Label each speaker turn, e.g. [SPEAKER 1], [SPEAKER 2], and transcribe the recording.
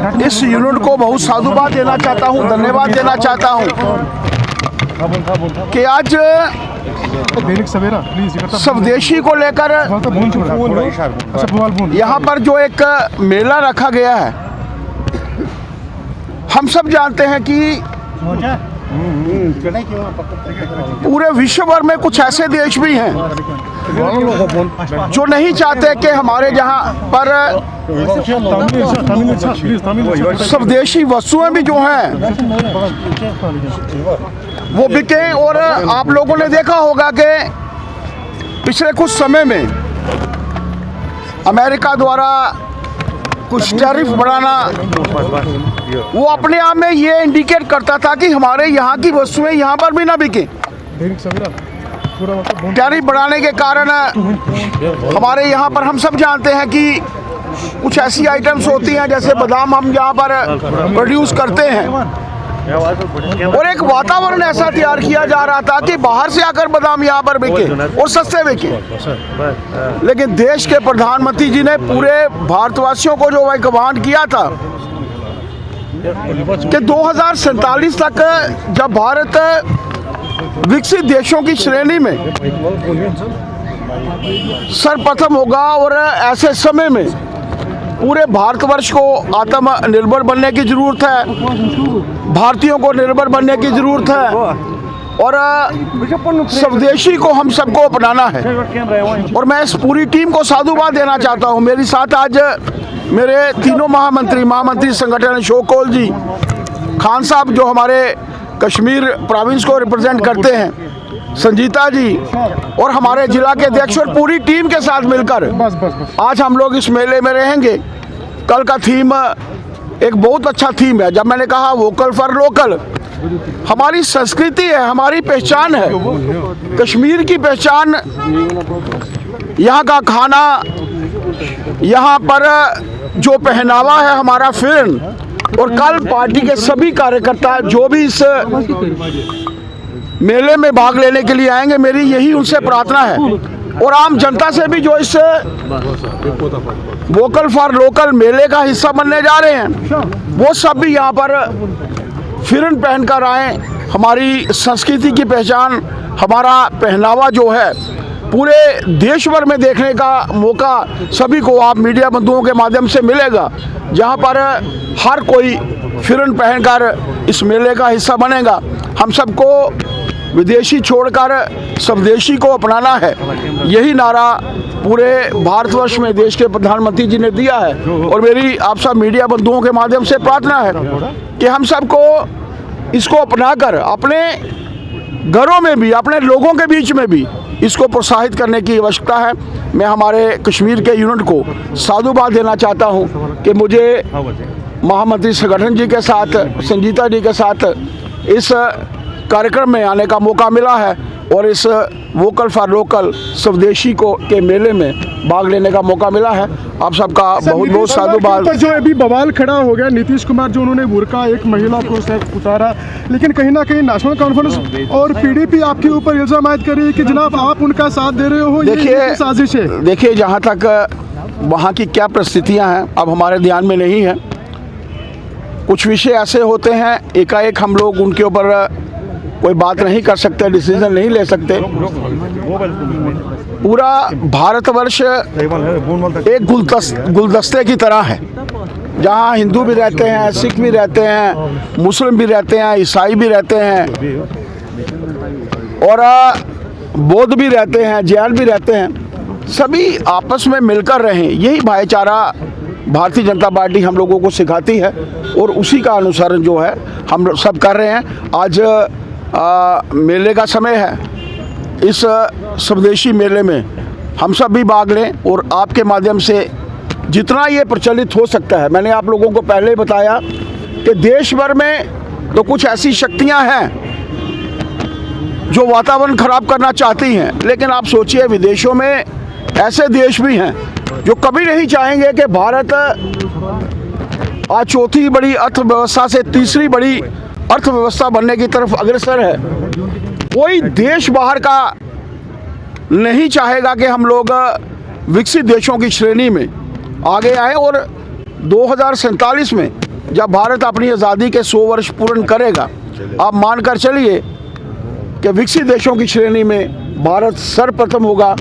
[SPEAKER 1] इस यूनिट को बहुत साधुवाद देना चाहता हूँ, धन्यवाद देना चाहता हूँ कि आज स्वदेशी को लेकर यहाँ पर जो एक मेला रखा गया है, हम सब जानते हैं कि पूरे विश्व भर में कुछ ऐसे देश भी हैं जो नहीं चाहते कि हमारे जहाँ पर स्वदेशी वस्तुएं भी जो हैं वो बिके। और आप लोगों ने देखा होगा कि पिछले कुछ समय में अमेरिका द्वारा कुछ टैरिफ बढ़ाना, वो अपने आप में ये इंडिकेट करता था कि हमारे यहाँ की वस्तुएं यहाँ पर भी ना बिके। टैरिफ बढ़ाने के कारण हमारे यहाँ पर हम सब जानते हैं कि कुछ ऐसी आइटम्स होती हैं जैसे बादाम हम यहाँ पर प्रोड्यूस करते हैं, और एक वातावरण ऐसा तैयार किया जा रहा था कि बाहर से आकर बादाम यहाँ पर बिके और सस्ते बिके। लेकिन देश के प्रधानमंत्री जी ने पूरे भारतवासियों को जो आह्वान किया था कि 2047 तक जब भारत विकसित देशों की श्रेणी में सर्वप्रथम होगा और ऐसे समय में पूरे भारतवर्ष को आत्मनिर्भर बनने की ज़रूरत है, भारतीयों को निर्भर बनने की ज़रूरत है, और स्वदेशी को हम सबको अपनाना है। और मैं इस पूरी टीम को साधुवाद देना चाहता हूँ। मेरे साथ आज मेरे तीनों महामंत्री संगठन, अशोक कौल जी, खान साहब जो हमारे कश्मीर प्रोविंस को रिप्रेजेंट करते हैं, संजीता जी, और हमारे जिला के अध्यक्ष और पूरी टीम के साथ मिलकर आज हम लोग इस मेले में रहेंगे। कल का थीम एक बहुत अच्छा थीम है। जब मैंने कहा वोकल फॉर लोकल, हमारी संस्कृति है, हमारी पहचान है, कश्मीर की पहचान, यहाँ का खाना, यहाँ पर जो पहनावा है, हमारा फिल्म। और कल पार्टी के सभी कार्यकर्ता जो भी इस मेले में भाग लेने के लिए आएंगे, मेरी यही उनसे प्रार्थना है। और आम जनता से भी जो इस वोकल फॉर लोकल मेले का हिस्सा बनने जा रहे हैं, वो सब भी यहाँ पर फिरन पहनकर आएँ। हमारी संस्कृति की पहचान, हमारा पहनावा जो है पूरे देश भर में देखने का मौका सभी को आप मीडिया बंधुओं के माध्यम से मिलेगा, जहाँ पर हर कोई फिरन पहनकर इस मेले का हिस्सा बनेगा। हम सबको विदेशी छोड़कर स्वदेशी को अपनाना है, यही नारा पूरे भारतवर्ष में देश के प्रधानमंत्री जी ने दिया है। और मेरी आप सब मीडिया बंधुओं के माध्यम से प्रार्थना है कि हम सबको इसको अपनाकर अपने घरों में भी, अपने लोगों के बीच में भी इसको प्रोत्साहित करने की आवश्यकता है। मैं हमारे कश्मीर के यूनिट को साधुवाद देना चाहता हूं कि मुझे महामंत्री संगठन जी के साथ, संजीता जी के साथ इस कार्यक्रम में आने का मौका मिला है और इस वोकल फॉर लोकल स्वदेशी को के मेले में भाग लेने का मौका मिला है। आप सबका बहुत बहुत साधुवाद।
[SPEAKER 2] जो अभी बवाल खड़ा हो गया, नीतीश कुमार जो उन्होंने बुर्का एक महिला को उतारा, लेकिन कहीं ना कहीं नेशनल कॉन्फ्रेंस और पीडीपी आपके ऊपर इल्जाम आयद कर रही है कि जनाब आप उनका साथ दे रहे हो, ये साजिश है।
[SPEAKER 1] देखिए, जहाँ तक वहाँ की क्या परिस्थितियाँ हैं अब हमारे ध्यान में नहीं है। कुछ विषय ऐसे होते हैं एकाएक हम लोग उनके ऊपर कोई बात नहीं कर सकते, डिसीजन नहीं ले सकते। पूरा भारतवर्ष एक गुलदस्ते की तरह है, जहाँ हिंदू भी रहते हैं, सिख भी रहते हैं, मुस्लिम भी रहते हैं, ईसाई भी रहते हैं, और बौद्ध भी रहते हैं, जैन भी रहते हैं। सभी आपस में मिलकर रहें, यही भाईचारा भारतीय जनता पार्टी हम लोगों को सिखाती है और उसी का अनुसरण जो है हम सब कर रहे हैं। आज मेले का समय है, इस स्वदेशी मेले में हम सब भी भाग लें और आपके माध्यम से जितना ये प्रचलित हो सकता है। मैंने आप लोगों को पहले बताया कि देश भर में तो कुछ ऐसी शक्तियां हैं जो वातावरण खराब करना चाहती हैं, लेकिन आप सोचिए विदेशों में ऐसे देश भी हैं जो कभी नहीं चाहेंगे कि भारत आज चौथी बड़ी अर्थव्यवस्था से तीसरी बड़ी अर्थव्यवस्था बनने की तरफ अग्रसर है। कोई देश बाहर का नहीं चाहेगा कि हम लोग विकसित देशों की श्रेणी में आगे आए और 2047 में जब भारत अपनी आज़ादी के 100 वर्ष पूर्ण करेगा, आप मानकर चलिए कि विकसित देशों की श्रेणी में भारत सर्वप्रथम होगा